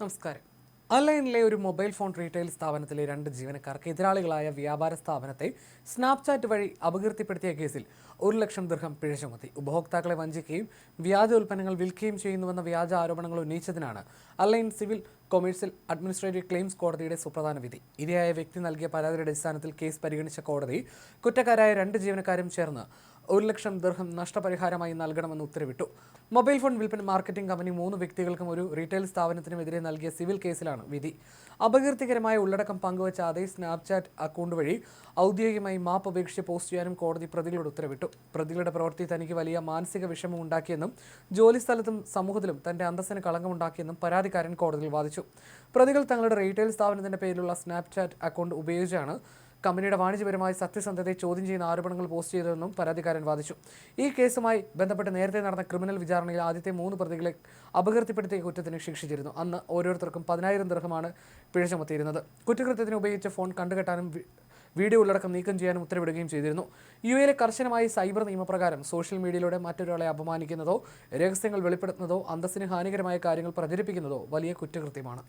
നമസ്കാരം. അലൈനിലെ ഒരു mobile phone retail സ്ഥാപനത്തിലെ 2 ജീവനക്കാർക്ക് എതിരാളികളായ വ്യാപാര സ്ഥാപനത്തെ സ്നാപ്ചാറ്റ് വഴി അപകീർത്തിപ്പെടുത്തിയ കേസിൽ 1 ലക്ഷം ദിർഹം പിഴ ചുമത്തി. ഉപഭോക്താക്കളെ വഞ്ചിക്കുകയും വ്യാജ ഉൽപ്പന്നങ്ങൾ വിൽക്കുകയും ചെയ്യുന്നുവെന്ന വ്യാജ ആരോപണങ്ങൾ ഉന്നയിച്ചതിനാണ് അലൈൻ സിവിൽ കൊമേഴ്സ്യൽ അഡ്മിനിസ്ട്രേറ്റീവ് ക്ലെയിംസ് കോടതിയുടെ സുപ്രധാന വിധി. ഇരയായ വ്യക്തി നൽകിയ പരാതിയുടെ അടിസ്ഥാനത്തിൽ കേസ് പരിഗണിച്ച കോടതി കുറ്റക്കാരായ 2 ജീവനക്കാരും ചേർന്ന് 1 ലക്ഷം ദിർഹം നഷ്ടപരിഹാരമായി നൽകണമെന്ന് ഉത്തരവിട്ടു. മൊബൈൽ ഫോൺ വിൽപ്പന മാർക്കറ്റിംഗ് കമ്പനി 3 വ്യക്തികൾക്കും ഒരു റീറ്റെയിൽ സ്ഥാപനത്തിനുമെതിരെ നൽകിയ സിവിൽ കേസിലാണ് വിധി. അപകീർത്തികരമായ ഉള്ളടക്കം പങ്കുവച്ച അതേ സ്നാപ്ചാറ്റ് അക്കൗണ്ട് വഴി ഔദ്യോഗികമായി മാപ്പ് അപേക്ഷിച്ച് പോസ്റ്റ് ചെയ്യാനും കോടതി പ്രതികളോട് ഉത്തരവിട്ടു. പ്രതികളുടെ പ്രവൃത്തി തനിക്ക് വലിയ മാനസിക വിഷമം ഉണ്ടാക്കിയെന്നും ജോലിസ്ഥലത്തും സമൂഹത്തിലും തന്റെ അന്തസ്സിന് കളങ്കമുണ്ടാക്കിയെന്നും പരാതിക്കാരൻ കോടതിയിൽ വാദിച്ചു. പ്രതികൾ തങ്ങളുടെ റീറ്റെയിൽ സ്ഥാപനത്തിന്റെ പേരിലുള്ള സ്നാപ്ചാറ്റ് അക്കൗണ്ട് ഉപയോഗിച്ചാണ് കമ്പനിയുടെ വാണിജ്യപരമായ സത്യസന്ധതയെ ചോദ്യം ചെയ്യുന്ന ആരോപണങ്ങൾ പോസ്റ്റ് ചെയ്തതെന്നും പരാതിക്കാരൻ വാദിച്ചു. ഈ കേസുമായി ബന്ധപ്പെട്ട് നേരത്തെ നടന്ന ക്രിമിനൽ വിചാരണയിൽ ആദ്യത്തെ 3 പ്രതികളെ അപകീർത്തിപ്പെടുത്തിയ കുറ്റത്തിന് ശിക്ഷിച്ചിരുന്നു. അന്ന് ഓരോരുത്തർക്കും 10,000 ദിർഹമാണ് പിഴ ചുമത്തിയിരുന്നത്. കുറ്റകൃത്യത്തിന് ഉപയോഗിച്ച ഫോൺ കണ്ടുകെട്ടാനും വീഡിയോ ഉള്ളടക്കം നീക്കം ചെയ്യാനും ഉത്തരവിടുകയും ചെയ്തിരുന്നു. യുഎയിലെ കർശനമായ സൈബർ നിയമപ്രകാരം സോഷ്യൽ മീഡിയയിലൂടെ മറ്റൊരാളെ അപമാനിക്കുന്നതോ രഹസ്യങ്ങൾ വെളിപ്പെടുത്തുന്നതോ അന്തസ്സിന് ഹാനികരമായ കാര്യങ്ങൾ പ്രചരിപ്പിക്കുന്നതോ വലിയ കുറ്റകൃത്യമാണ്.